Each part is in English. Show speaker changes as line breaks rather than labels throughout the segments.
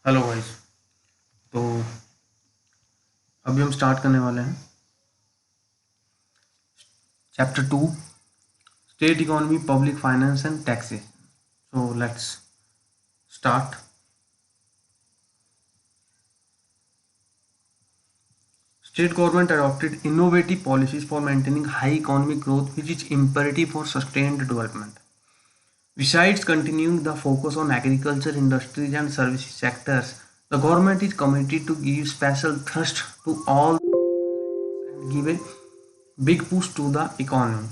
Hello guys. तो अभी हम स्टार्ट करने वाले हैं chapter 2, state economy, public finance and taxes. So let's start. State government adopted innovative policies for maintaining high economic growth, which is imperative for sustained development. Besides continuing the focus on agriculture, industries, and services sectors, the government is committed to give special thrust to all and give a big push to the economy.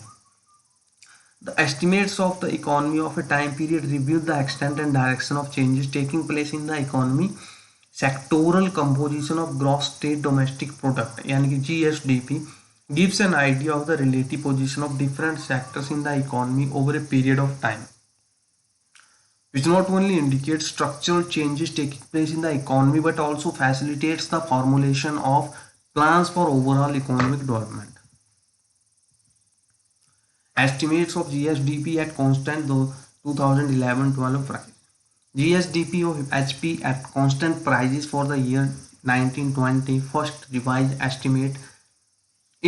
The estimates of the economy of a time period reveal the extent and direction of changes taking place in the economy. Sectoral composition of gross state domestic product यानी कि GSDP gives an idea of the relative position of different sectors in the economy over a period of time, which not only indicates structural changes taking place in the economy but also facilitates the formulation of plans for overall economic development. Estimates of GSDP at constant 2011-12 price. GSDP of HP at constant prices for the year 1920 first revised estimate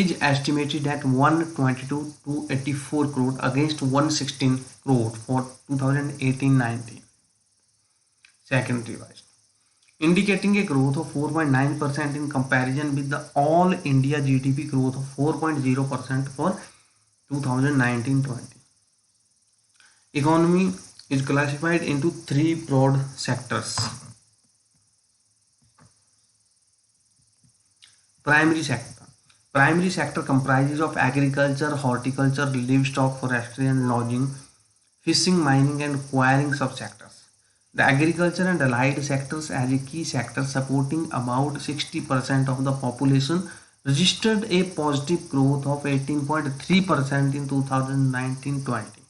is estimated at 122 to 84 crore against 116 crore for 2018-19. Second revised, indicating a growth of 4.9% in comparison with the all India GDP growth of 4.0% for 2019-20. Economy is classified into three broad sectors. Primary sector. Primary sector comprises of agriculture, horticulture, livestock, forestry and lodging, fishing, mining and quarrying subsectors. The agriculture and allied sectors as a key sector supporting about 60% of the population registered a positive growth of 18.3% in 2019-20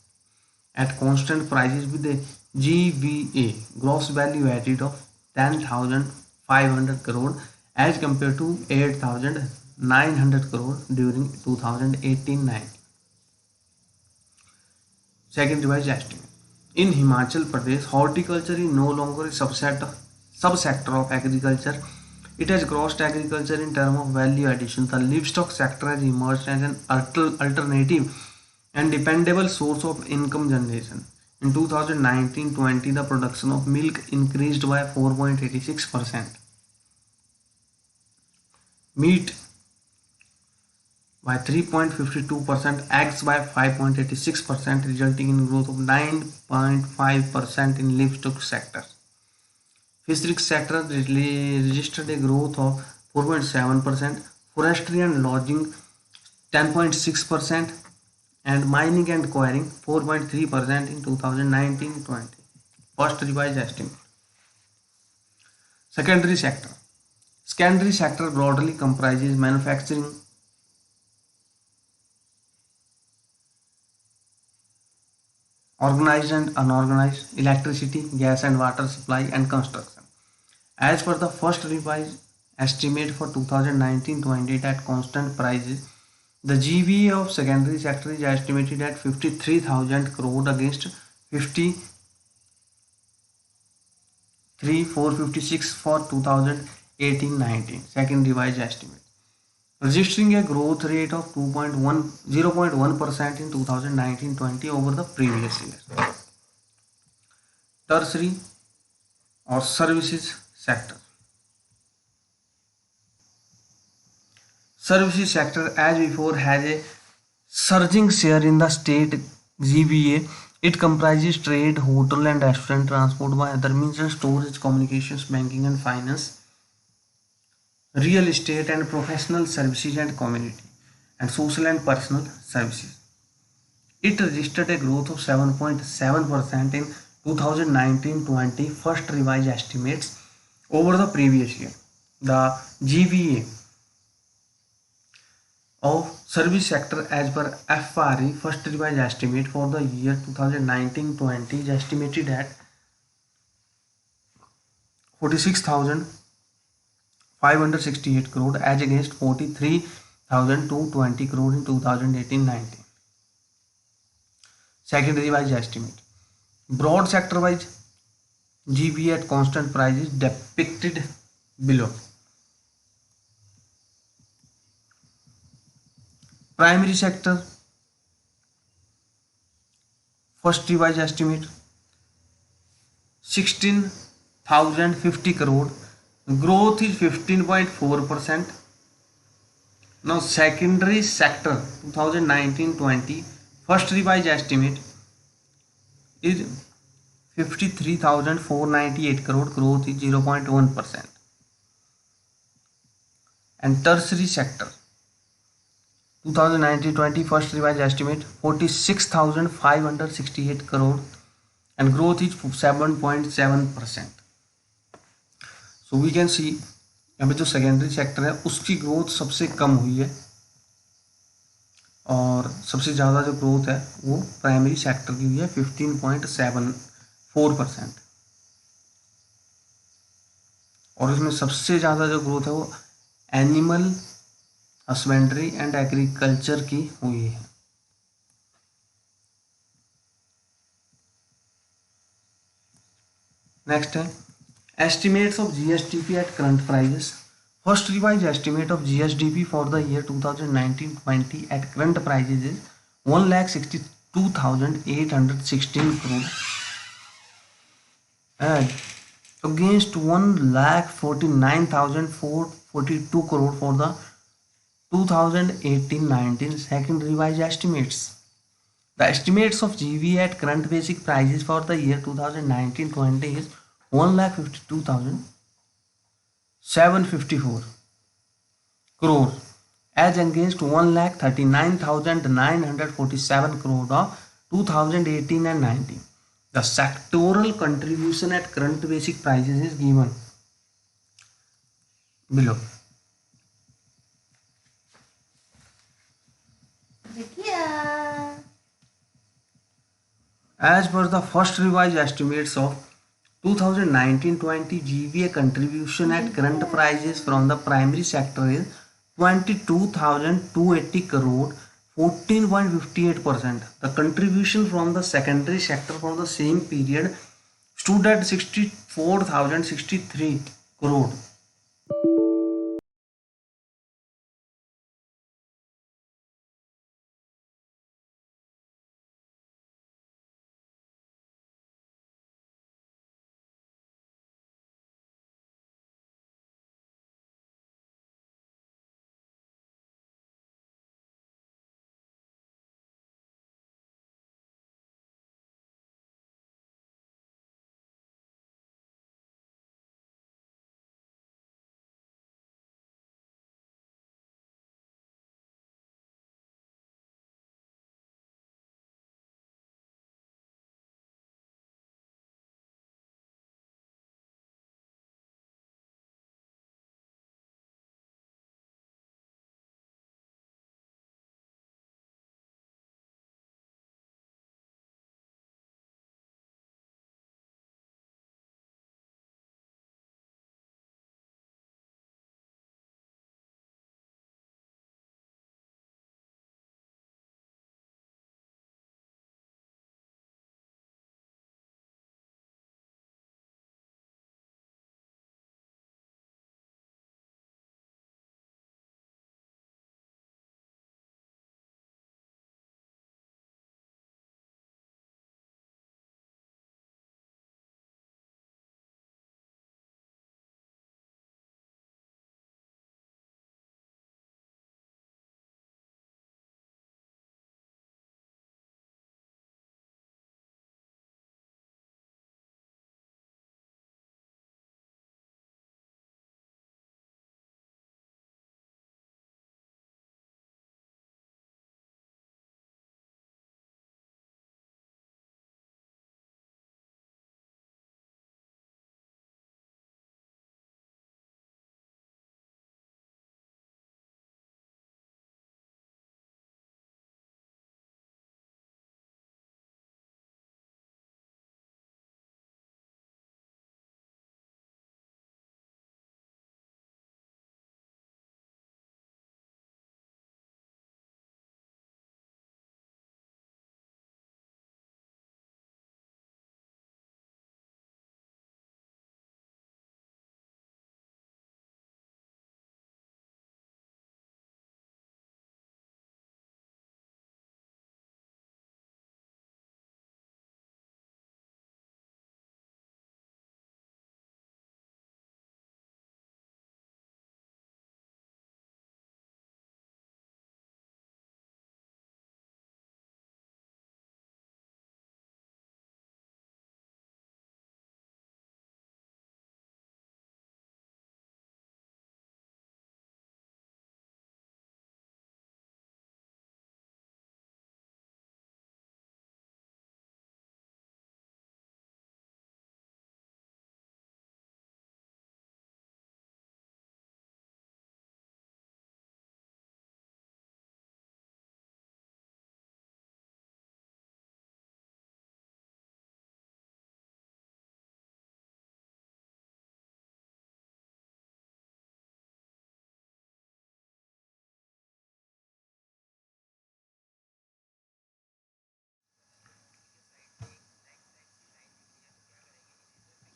at constant prices with a GVA, gross value added, of 10,500 crore as compared to 8,900 crore during 2018-19. Second revised estimate. In Himachal Pradesh, horticulture is no longer a subsector of agriculture. It has crossed agriculture in terms of value addition. The livestock sector has emerged as an alternative and dependable source of income generation. In 2019-20, the production of milk increased by 4.86%, meat by 3.52%, eggs by 5.86%, resulting in growth of 9.5% in livestock sector. Fisheries sector registered a growth of 4.7%, forestry and lodging 10.6%, and mining and quarrying 4.3% in 2019-20. First revised estimate. Secondary sector. Secondary sector broadly comprises manufacturing, organized and unorganized, electricity, gas and water supply, and construction. As per the first revised estimate for 2019-20 at constant prices, the GVA of secondary sector is estimated at 53,000 crore against 53,456 for 2018-19. Second revised estimate, registering a growth rate of 0.1% in 2019-20 over the previous year. Tertiary or services sector. Services sector, as before, has a surging share in the state GVA. It comprises trade, hotel and restaurant, transport by other means, and storage, communications, banking and finance, real estate and professional services, and community and social and personal services. It registered a growth of 7.7% in 2019-20 first revised estimates over the previous year. The GVA of service sector as per FRE first revised estimate for the year 2019-20 is estimated at 46,568 crore as against 43,220 crore in 2018-19. Second revised estimate. Broad sector wise, GV at constant price is depicted below. Primary sector, first revised estimate 16,050 crore. Growth is 15.4%. Now secondary sector 2019-20 first revised estimate is 53,498 crore. Growth is 0.1%. And tertiary sector 2019-20 first revised estimate 46,568 crore and growth is 7.7%. So we can see यहाँ पे जो secondary sector है उसकी growth सबसे कम हुई है और सबसे ज़्यादा जो ग्रोथ है वो प्राइमरी सेक्टर की हुई है 15.74%। और इसमें सबसे ज़्यादा जो ग्रोथ है वो एनिमल हस्बेंड्री एंड एग्रीकल्चर की हुई है। नेक्स्ट है estimates of GSDP at current prices. First revised estimate of GSDP for the year 2019-20 at current prices is 1,62,816 crore and against 1,49,442 crore for the 2018-19 second revised estimates. The estimates of GV at current basic prices for the year 2019-20 is 1,52,754 crore as against 1,39,947 crore of 2018 and 19. The sectoral contribution at current basic prices is given below. As per the first revised estimates of 2019-20 GVA contribution at current prices from the primary sector is 22,280 crore, 14.58%. The contribution from the secondary sector for the same period stood at 64,063 crore.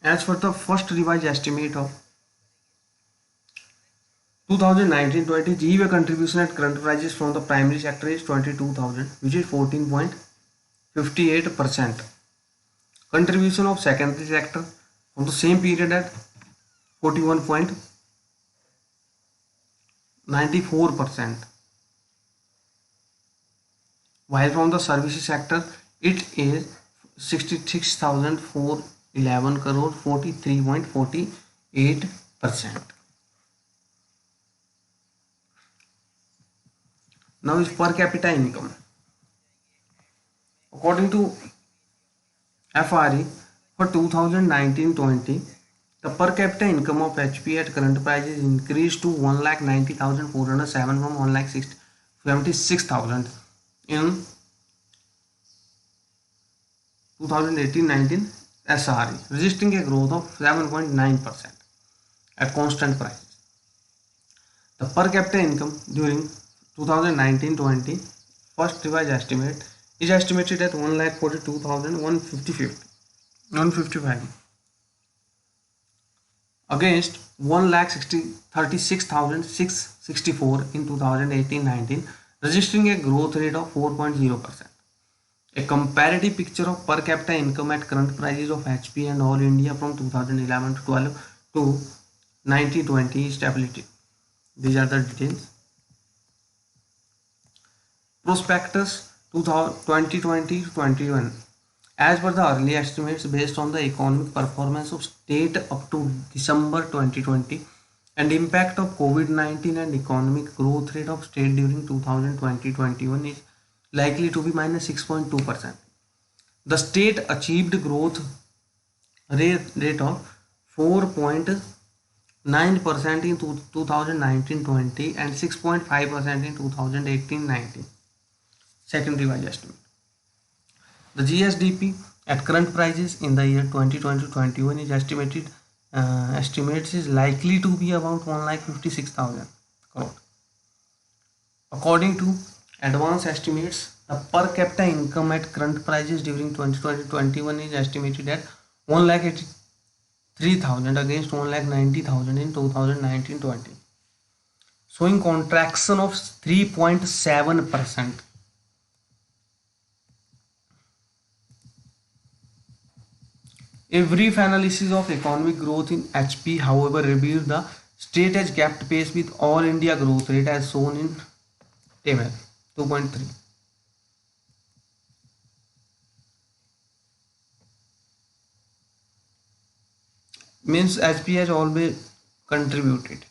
As for the first revised estimate of 2019-20, GEWA contribution at current prices from the primary sector is 22,000, which is 14.58%. Contribution of secondary sector from the same period at 41.94%. While from the services sector, it is 66,411 crore, 43.48%. Now is per capita income. According to FRE for 2019-20, the per capita income of HP at current prices increased to 1,90,407 from 1,76,000 in 2018-19 SRE, registering a growth of 7.9% at constant prices. The per capita income during 2019-20 first revised estimate is estimated at 1,42,155 against 1,36,664 in 2018-19, registering a growth rate of 4.0%. A comparative picture of per capita income at current prices of HP and All India from 2011-12 to 19-20 is stability. These are the details. Prospectus 2020-21. As per the early estimates based on the economic performance of state up to December 2020 and impact of COVID-19 and economic growth rate of state during 2020-21 is likely to be minus 6.2%. The state achieved growth rate of 4.9% in 2019-20 and 6.5% in 2018-19. Second revised estimate. The GSDP at current prices in the year 2020-21 is estimates is likely to be about 1,56,000 crore. According to advanced estimates, the per capita income at current prices during 2020-21 is estimated at 1,83,000 against 1,90,000 in 2019-20, showing contraction of 3.7%. A brief analysis of economic growth in HP, however, reveals the state has kept pace with all India growth rate as shown in table 2.3. Means HP has always contributed.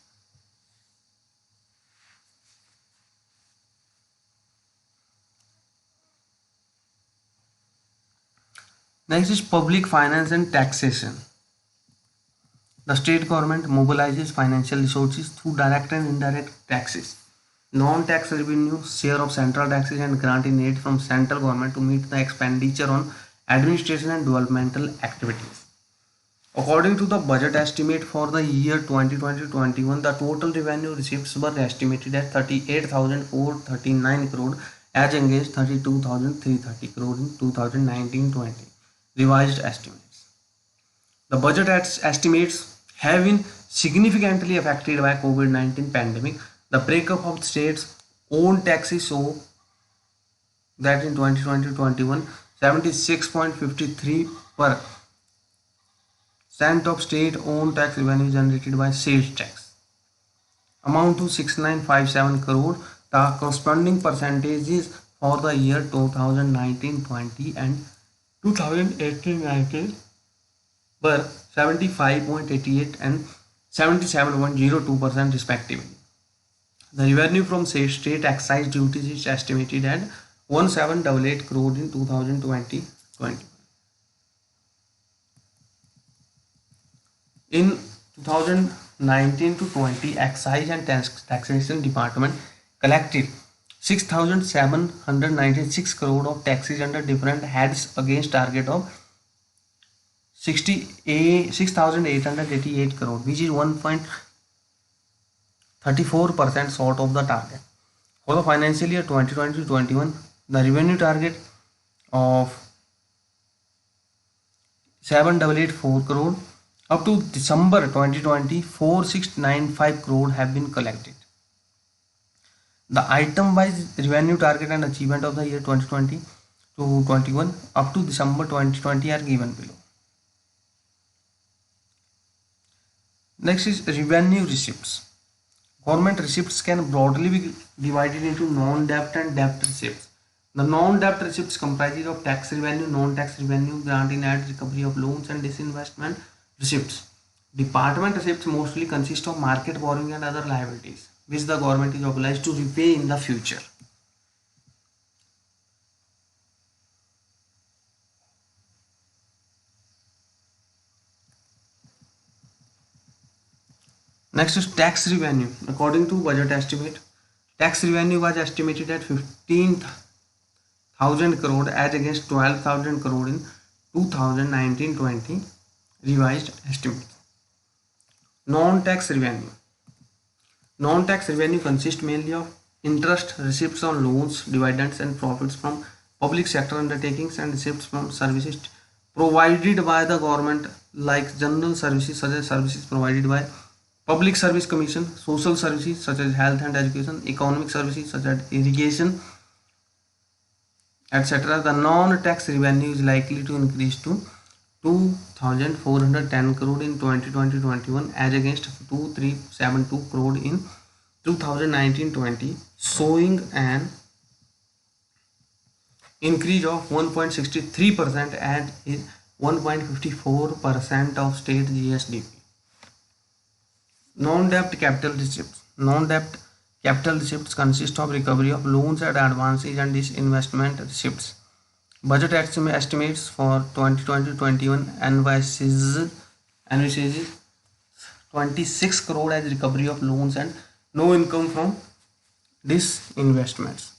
Next is public finance and taxation. The state government mobilizes financial resources through direct and indirect taxes, non-tax revenue, share of central taxes and grant in aid from central government to meet the expenditure on administration and developmental activities. According to the budget estimate for the year 2020-21, the total revenue receipts were estimated at 38,439 crore as against 32,330 crore in 2019-20 revised estimates. The budget estimates have been significantly affected by COVID-19 pandemic. The breakup of states' own taxes show that in 2020-21, 76.53% of state-owned tax revenue generated by sales tax amount to 6957 crore. The corresponding percentages for the year 2019-20 and 2018-19 were 75.88 and 77.02% respectively. The revenue from state excise duties is estimated at 1788 crore in 2020-20. In 2019-20, Excise and Taxation Department collected 6,796 crore of taxes under different heads against target of 6,888 crore, which is 1.34% short of the target. For the financial year 2020-21, the revenue target of 7,884 crore Up to December 2020, 4695 crore have been collected. The item-wise revenue target and achievement of the year 2020 to 21 up to December 2020 are given below. Next is revenue receipts. Government receipts can broadly be divided into non-debt and debt receipts. The non-debt receipts comprises of tax revenue, non-tax revenue, grant in aid, recovery of loans and disinvestment receipts. Department receipts mostly consist of market borrowing and other liabilities, which the government is obliged to repay in the future. Next is tax revenue. According to budget estimate, tax revenue was estimated at 15,000 crore as against 12,000 crore in 2019-20 revised estimate. Non-tax revenue. Non-tax revenue consists mainly of interest, receipts on loans, dividends and profits from public sector undertakings and receipts from services provided by the government like general services such as services provided by Public Service Commission, social services such as health and education, economic services such as irrigation, etc. The non-tax revenue is likely to increase to 2,410 crore in 2020-21 as against 2,372 crore in 2019-20, showing an increase of 1.63% and is 1.54% of state GSDP. Non-debt capital receipts. Non-debt capital receipts consist of recovery of loans and advances and disinvestment receipts. Budget estimates for 2020-21 envisages 26 crore as recovery of loans and no income from disinvestments.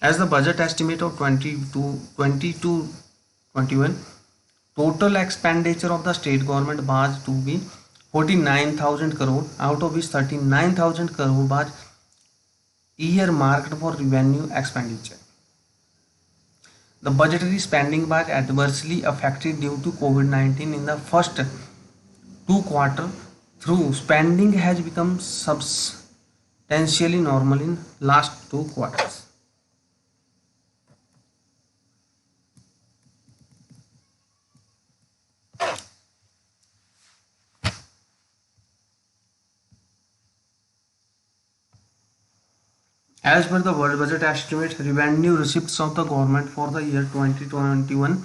As the budget estimate of 2022-21, total expenditure of the state government was to be 49,000 crore, out of which 39,000 crore was earmarked for revenue expenditure. The budgetary spending was adversely affected due to COVID-19 in the first 2 quarters, though spending has become substantially normal in last 2 quarters. As per the World Budget estimate, revenue receipts of the government for the year 2021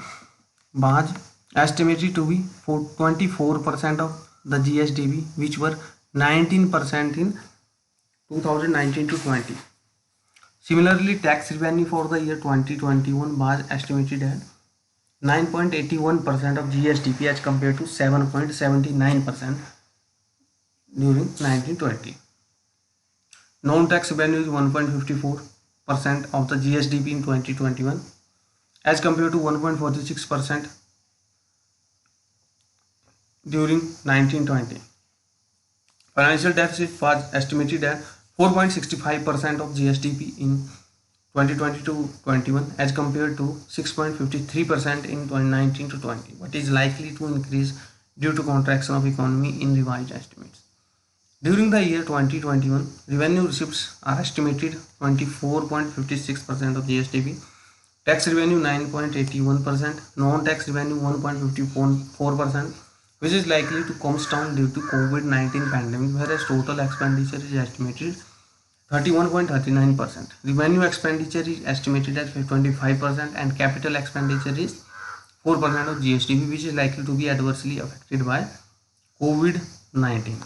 was estimated to be 24% of the GSDP, which were 19% in 2019-20. Similarly, tax revenue for the year 2021 was estimated at 9.81% of GSDP as compared to 7.79% during 1920. Non-tax revenue is 1.54% of the GSDP in 2021 as compared to 1.46% during 1920. Financial deficit was estimated at 4.65% of GSDP in 2020-21 as compared to 6.53% in 2019-20, but is likely to increase due to contraction of economy in revised estimates. During the year 2021, revenue receipts are estimated 24.56% of GSDP, tax revenue 9.81%, non-tax revenue 1.54%, which is likely to come down due to COVID-19 pandemic, whereas total expenditure is estimated 31.39%. Revenue expenditure is estimated at 25% and capital expenditure is 4% of GSDP, which is likely to be adversely affected by COVID-19.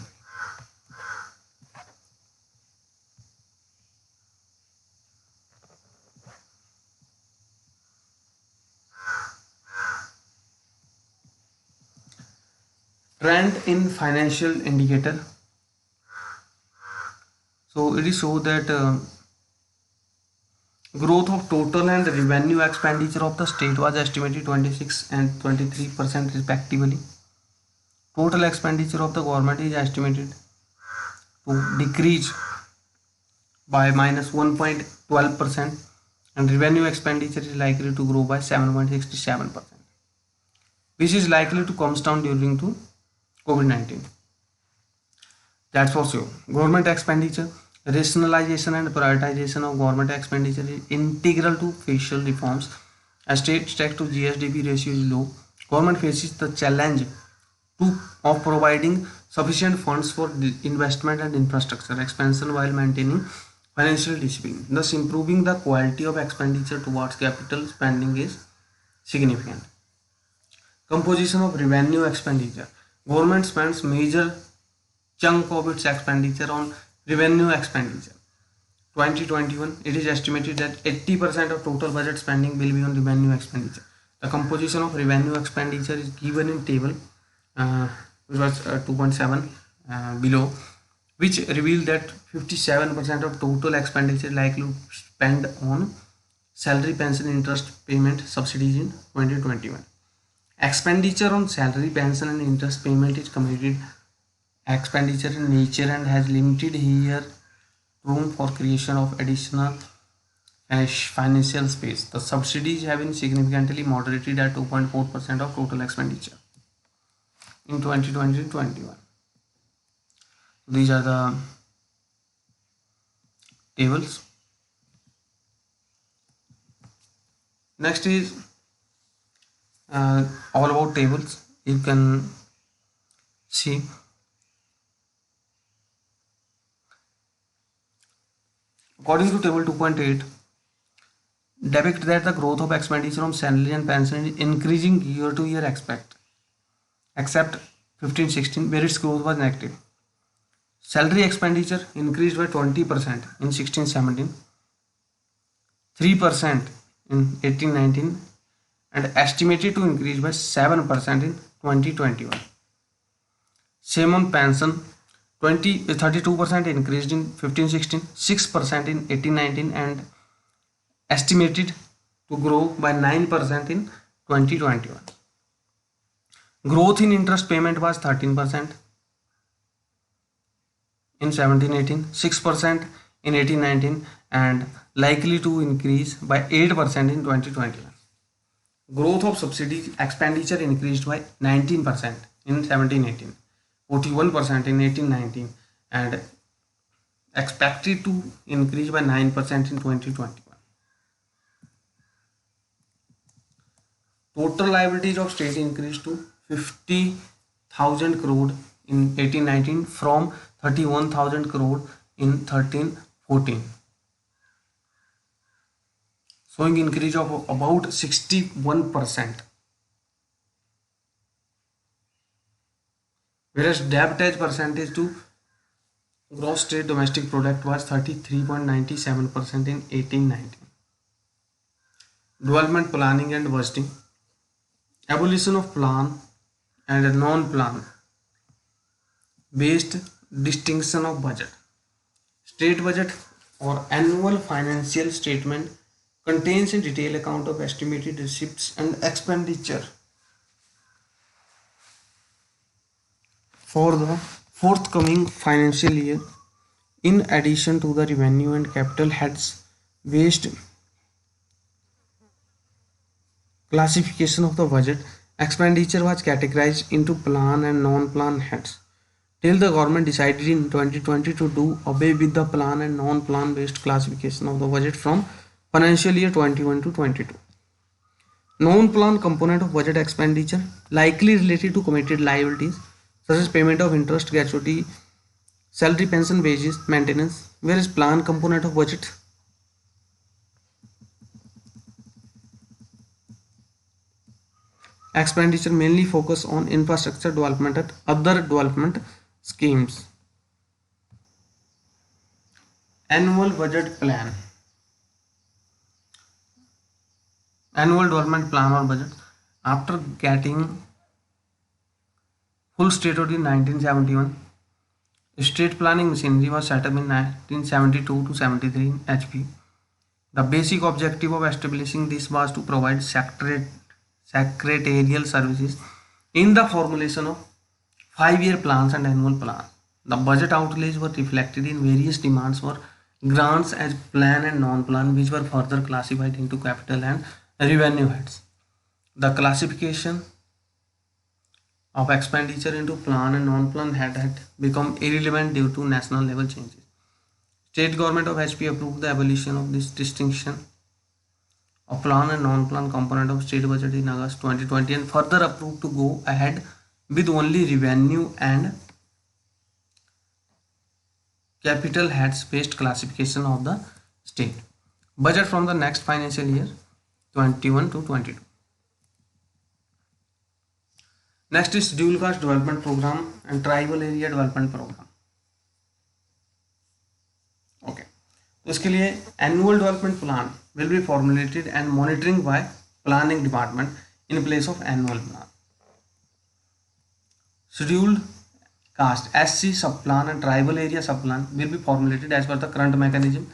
Trend in financial indicator. So it is so that growth of total and revenue expenditure of the state was estimated 26 and 23% respectively. Total expenditure of the government is estimated to decrease by minus 1.12% and revenue expenditure is likely to grow by 7.67%, which is likely to come down during to COVID-19. That's for sure. Government expenditure, rationalization and prioritization of government expenditure is integral to facial reforms. As state tax to GSDP ratio is low, government faces the challenge of providing sufficient funds for investment and infrastructure expansion while maintaining financial discipline. Thus, improving the quality of expenditure towards capital spending is significant. Composition of revenue expenditure. Government spends major chunk of its expenditure on revenue expenditure. 2021, it is estimated that 80% of total budget spending will be on revenue expenditure. The composition of revenue expenditure is given in table which was 2.7 below, which revealed that 57% of total expenditure likely to spend on salary, pension, interest payment, subsidies in 2021. Expenditure on salary, pension and interest payment is committed expenditure in nature and has limited here room for creation of additional financial space. The subsidies have been significantly moderated at 2.4% of total expenditure in 2020-21. These are the tables. Next is all about tables. You can see according to table 2.8, depict that the growth of expenditure on salary and pension is increasing year to year except 15-16 where its growth was negative. Salary expenditure increased by 20% in 16-17, 3% in 18-19 and estimated to increase by 7% in 2021. Same on pension, 32% increased in 15-16, 6% in 18-19 and estimated to grow by 9% in 2021. Growth in interest payment was 13% in 17-18, 6% in 18-19 and likely to increase by 8% in 2021. Growth of subsidy expenditure increased by 19% in 17-18, 41% in 18-19 and expected to increase by 9% in 2021. Total liabilities of state increased to 50,000 crore in 18-19 from 31,000 crore in 13-14, showing increase of about 61%. Whereas debt as percentage to gross state domestic product was 33.97% in 18-19. Development planning and budgeting. Abolition of plan and non-plan based distinction of budget. State budget or annual financial statement contains a detailed account of estimated receipts and expenditure for the forthcoming financial year. In addition to the revenue and capital heads based classification of the budget, expenditure was categorized into plan and non-plan heads till the government decided in 2020 to do away with the plan and non-plan based classification of the budget from financial year 21 to 22. Non-plan component of budget expenditure likely related to committed liabilities such as payment of interest, gratuity, salary, pension, wages, maintenance, whereas plan component of budget expenditure mainly focus on infrastructure development and other development schemes. Annual budget plan. Annual development plan or budget. After getting full statehood in 1971, state planning machinery was set up in 1972 to 73 in HP. The basic objective of establishing this was to provide secretarial services in the formulation of 5-year plans and annual plans. The budget outlays were reflected in various demands for grants as plan and non-plan, which were further classified into capital and revenue heads. The classification of expenditure into plan and non-plan had become irrelevant due to national level changes. State government of HP approved the abolition of this distinction of plan and non-plan component of state budget in August 2020 and further approved to go ahead with only revenue and capital heads based classification of the state budget from the next financial year 21 to 22. Next is scheduled caste development program and tribal area development program. Okay, तो इसके लिए annual development plan will be formulated and monitoring by planning department in place of annual plan. Scheduled caste SC subplan and tribal area subplan will be formulated as per the current mechanism,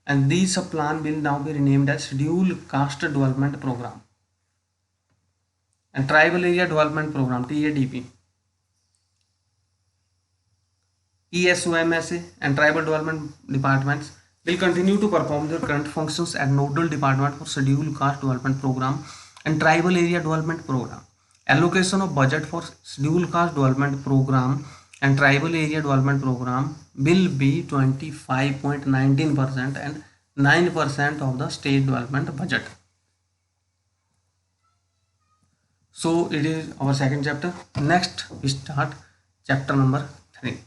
and these subplan will now be renamed as scheduled caste development program and tribal area development program TADP. ESOMSA and tribal development departments will continue to perform their current functions as nodal department for scheduled caste development program and tribal area development program. Allocation of budget for scheduled caste development program and tribal area development program will be 25.19% and 9% of the state development budget. So it is our second chapter. Next we start chapter number 3.